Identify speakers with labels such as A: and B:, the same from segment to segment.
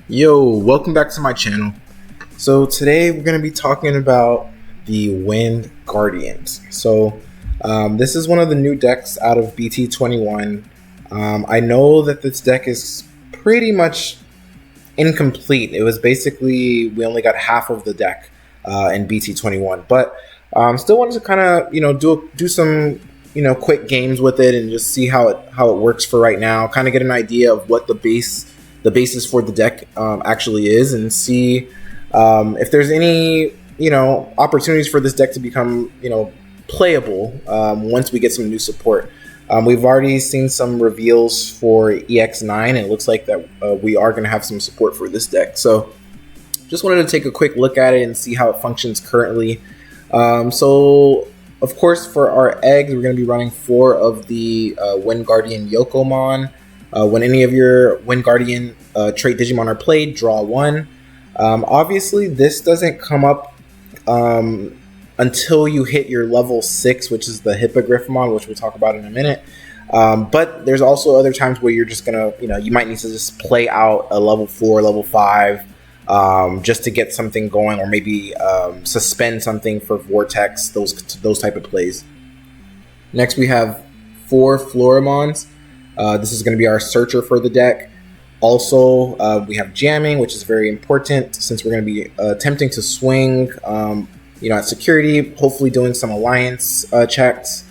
A: Yo, welcome back to my channel. So today we're going to be talking about the Wind Guardians. This is one of the new decks out of BT21. I know that this deck is pretty much incomplete. It was basically, we only got half of the deck in BT21, but still wanted to kind of, do some, quick games with it and just see how it works for right now, kind of get an idea of what the basis for the deck actually is, and see if there's any opportunities for this deck to become playable once we get some new support. We've already seen some reveals for EX9, and it looks like that we are going to have some support for this deck. So just wanted to take a quick look at it and see how it functions currently. So of course, for our eggs, we're going to be running 4 of the Wind Guardian Yokomon. When any of your Wind Guardian trait Digimon are played, draw 1. Obviously, this doesn't come up until you hit your level 6, which is the Hippogriffmon, which we'll talk about in a minute. But there's also other times where you're just gonna, you might need to just play out a level 4, level 5, just to get something going, or maybe suspend something for Vortex, those type of plays. Next, we have 4 Floramons. This is going to be our searcher for the deck. Also, we have jamming, which is very important since we're going to be attempting to swing, at security, hopefully doing some alliance checks.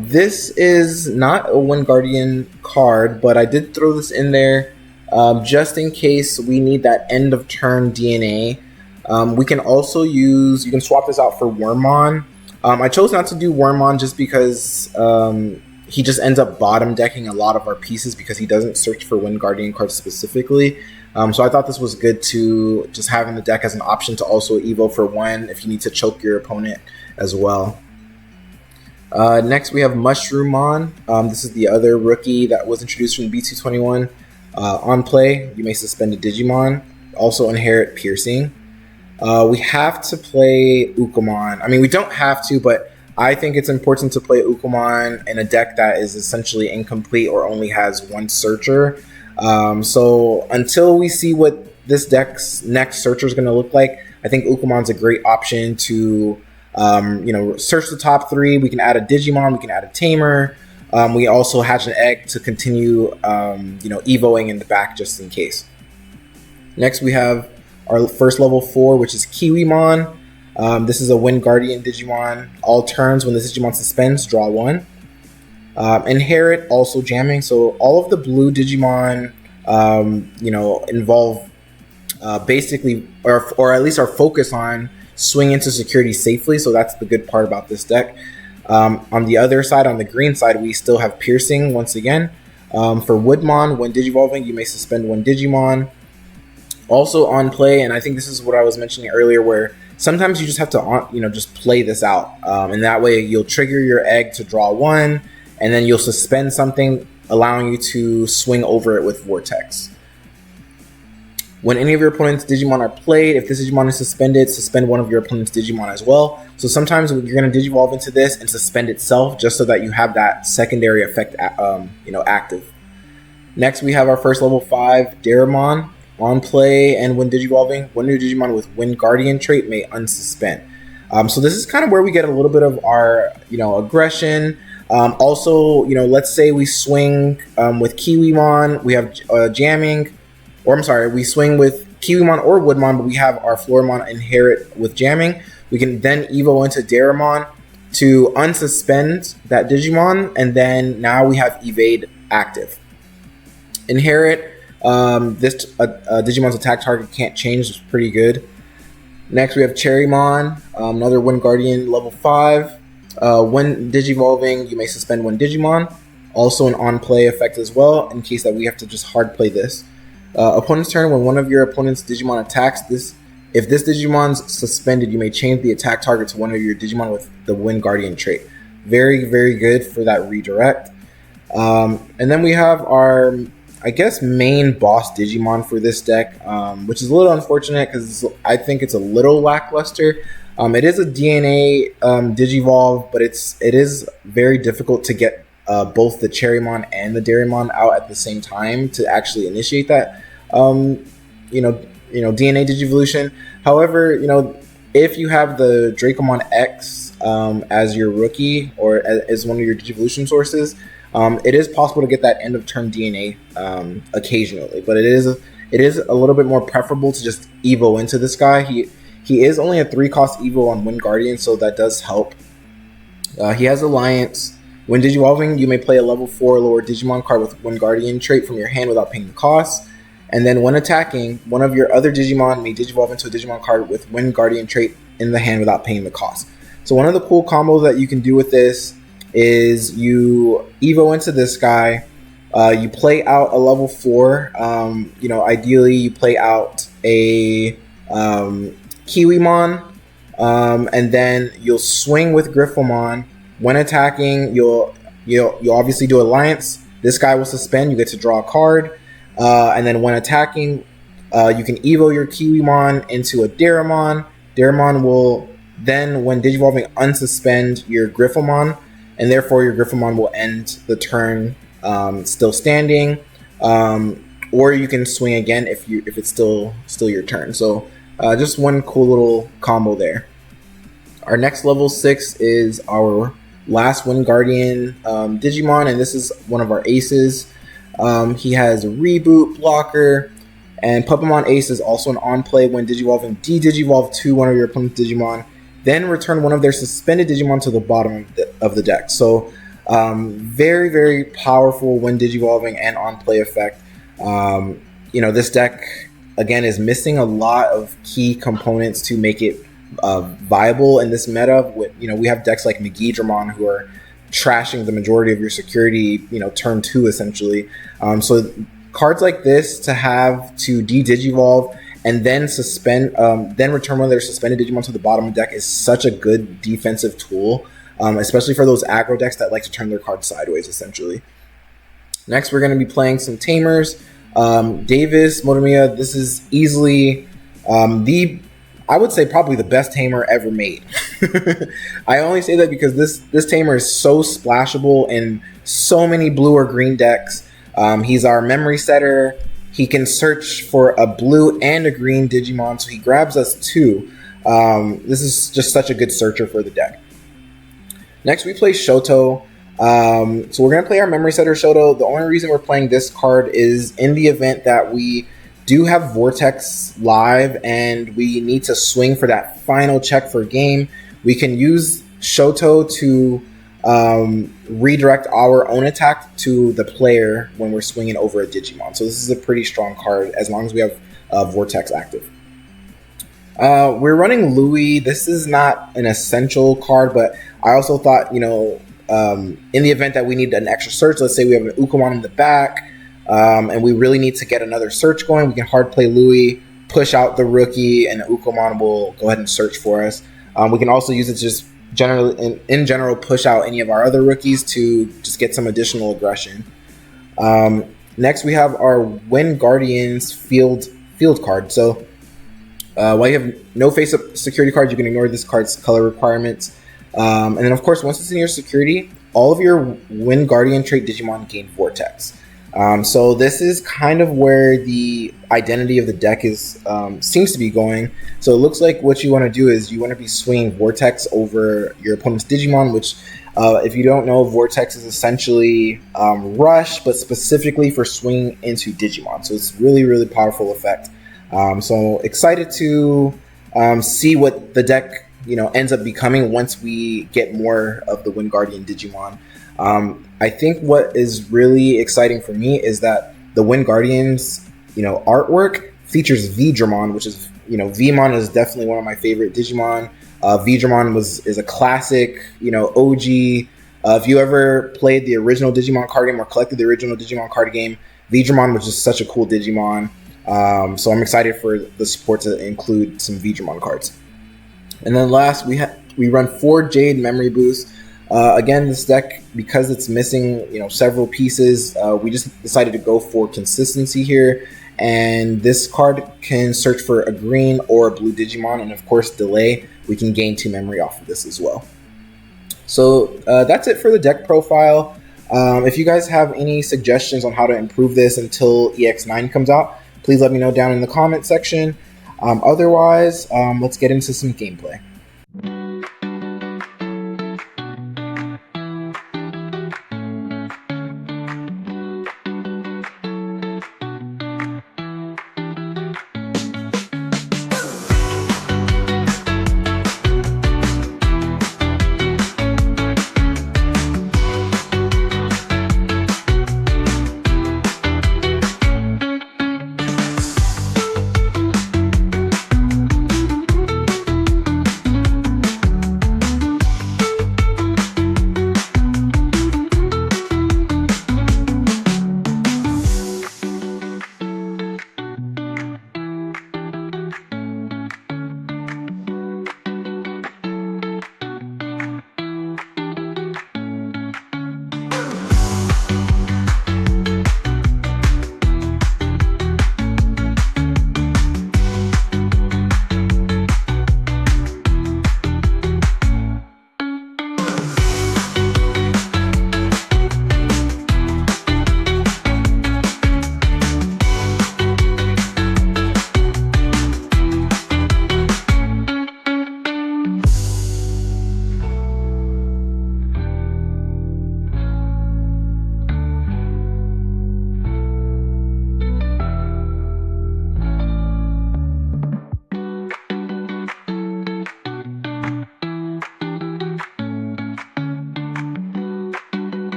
A: This is not a Wind Guardian card, but I did throw this in there just in case we need that end of turn DNA. We can also you can swap this out for Wormmon. I chose not to do Wormmon just because he just ends up bottom decking a lot of our pieces because he doesn't search for Wind Guardian cards specifically. So I thought this was good to just have in the deck as an option to also evo for 1 if you need to choke your opponent as well. Next, we have Mushroomon. This is the other rookie that was introduced from BT21. On play, you may suspend a Digimon. Also inherit Piercing. We have to play Ukomon. I mean, we don't have to, but I think it's important to play Ukomon in a deck that is essentially incomplete or only has 1 searcher. So until we see what this deck's next searcher is going to look like, I think Ukomon's a great option to, search the top 3. We can add a Digimon, we can add a Tamer. We also hatch an egg to continue, evoing in the back just in case. Next, we have our first level 4, which is Kiwimon. This is a Wind Guardian Digimon. All turns, when this Digimon suspends, draw 1. Inherit, also jamming. So all of the blue Digimon, involve basically, or at least are focused on swing into security safely. So that's the good part about this deck. On the other side, on the green side, we still have Piercing once again. For Woodmon, when Digivolving, you may suspend 1 Digimon. Also on play, and I think this is what I was mentioning earlier, where sometimes you just have to, just play this out. And that way you'll trigger your egg to draw 1, and then you'll suspend something, allowing you to swing over it with Vortex. When any of your opponent's Digimon are played, if this Digimon is suspended, suspend 1 of your opponent's Digimon as well. So sometimes you're going to Digivolve into this and suspend itself just so that you have that secondary effect, active. Next, we have our first level 5, Daramon. On play, and when Digivolving, one new Digimon with Wind Guardian trait may unsuspend. So this is kind of where we get a little bit of our, aggression. Also, let's say we swing with Kiwimon, we have jamming, or I'm sorry, we swing with Kiwimon or Woodmon, but we have our Floramon inherit with jamming. We can then evo into Daramon to unsuspend that Digimon, and then now we have evade active. Inherit. This Digimon's attack target can't change, is pretty good. Next, we have Cherrymon, another Wind Guardian level 5. When Digivolving, you may suspend 1 Digimon. Also an on-play effect as well, in case that we have to just hard play this. Opponent's turn, when one of your opponent's Digimon attacks, if this Digimon's suspended, you may change the attack target to one of your Digimon with the Wind Guardian trait. Very, very good for that redirect. And then we have our, I guess, main boss Digimon for this deck, which is a little unfortunate because I think it's a little lackluster. It is a DNA Digivolve, but it is very difficult to get both the Cherrymon and the Dairymon out at the same time to actually initiate that DNA Digivolution. However, if you have the Dracomon X as your rookie or as one of your Digivolution sources, it is possible to get that end of turn DNA occasionally, but it is a little bit more preferable to just Evo into this guy. He is only a 3-cost Evo on Wind Guardian, so that does help. He has Alliance. When Digivolving, you may play a level 4 lower Digimon card with Wind Guardian trait from your hand without paying the cost. And then when attacking, one of your other Digimon may Digivolve into a Digimon card with Wind Guardian trait in the hand without paying the cost. So one of the cool combos that you can do with this is you Evo into this guy. You play out a level 4. Ideally you play out a Kiwimon, and then you'll swing with Griffomon. When attacking, you'll obviously do Alliance. This guy will suspend. You get to draw a card, and then when attacking, you can Evo your Kiwimon into a Daramon. Daramon will then, when Digivolving, unsuspend your Griffomon, and therefore your Griffomon will end the turn still standing. Or you can swing again if it's still your turn. So just one cool little combo there. Our next level 6 is our last Wind Guardian Digimon, and this is one of our aces. He has a Reboot, Blocker, and Puppamon Ace is also an on-play. When Digivolving, de-Digivolve to one of your opponent's Digimon, then return one of their suspended Digimon to the bottom of the deck. So very, very powerful when Digivolving and on-play effect. This deck, again, is missing a lot of key components to make it viable in this meta. We have decks like Megidramon who are trashing the majority of your security, turn 2 essentially. So cards like this to have to de-Digivolve and then suspend, then return one of their suspended Digimon to the bottom of the deck is such a good defensive tool, especially for those aggro decks that like to turn their cards sideways essentially. Next, we're going to be playing some Tamers. Davis Motomiya, this is easily I would say probably the best tamer ever made. I only say that because this tamer is so splashable in so many blue or green decks. He's our memory setter. He can search for a blue and a green Digimon, so he grabs us 2. This is just such a good searcher for the deck. Next, we play Shoto. So we're going to play our memory setter Shoto. The only reason we're playing this card is in the event that we do have Vortex live and we need to swing for that final check for game, we can use Shoto to redirect our own attack to the player when we're swinging over a Digimon. So this is a pretty strong card as long as we have Vortex active. We're running Louis. This is not an essential card, but I also thought, in the event that we need an extra search, let's say we have an Ukomon in the back, and we really need to get another search going, we can hard play Louis, push out the rookie, and Ukomon will go ahead and search for us. We can also use it to just in general push out any of our other rookies to just get some additional aggression. Next, we have our Wind Guardians field card. So while you have no face-up security cards, you can ignore this card's color requirements. And then, of course, once it's in your security, all of your Wind Guardian trait Digimon gain Vortex. So this is kind of where the identity of the deck is seems to be going. So it looks like what you want to do is you want to be swinging Vortex over your opponent's Digimon, which if you don't know, Vortex is essentially Rush, but specifically for swinging into Digimon. So it's really, really powerful effect. So excited to see what the deck ends up becoming once we get more of the Wind Guardian Digimon. I think what is really exciting for me is that the Wind Guardians, artwork features Vidramon, which is, Vmon is definitely one of my favorite Digimon. Vidramon is a classic, OG. If you ever played the original Digimon card game or collected the original Digimon card game, Vidramon was just such a cool Digimon. So I'm excited for the support to include some Vidramon cards. And then last, we run 4 Jade Memory Boosts. Again, this deck, because it's missing, several pieces, we just decided to go for consistency here. And this card can search for a green or a blue Digimon, and of course, delay. We can gain 2 memory off of this as well. So that's it for the deck profile. If you guys have any suggestions on how to improve this until EX9 comes out, please let me know down in the comment section. Otherwise, let's get into some gameplay.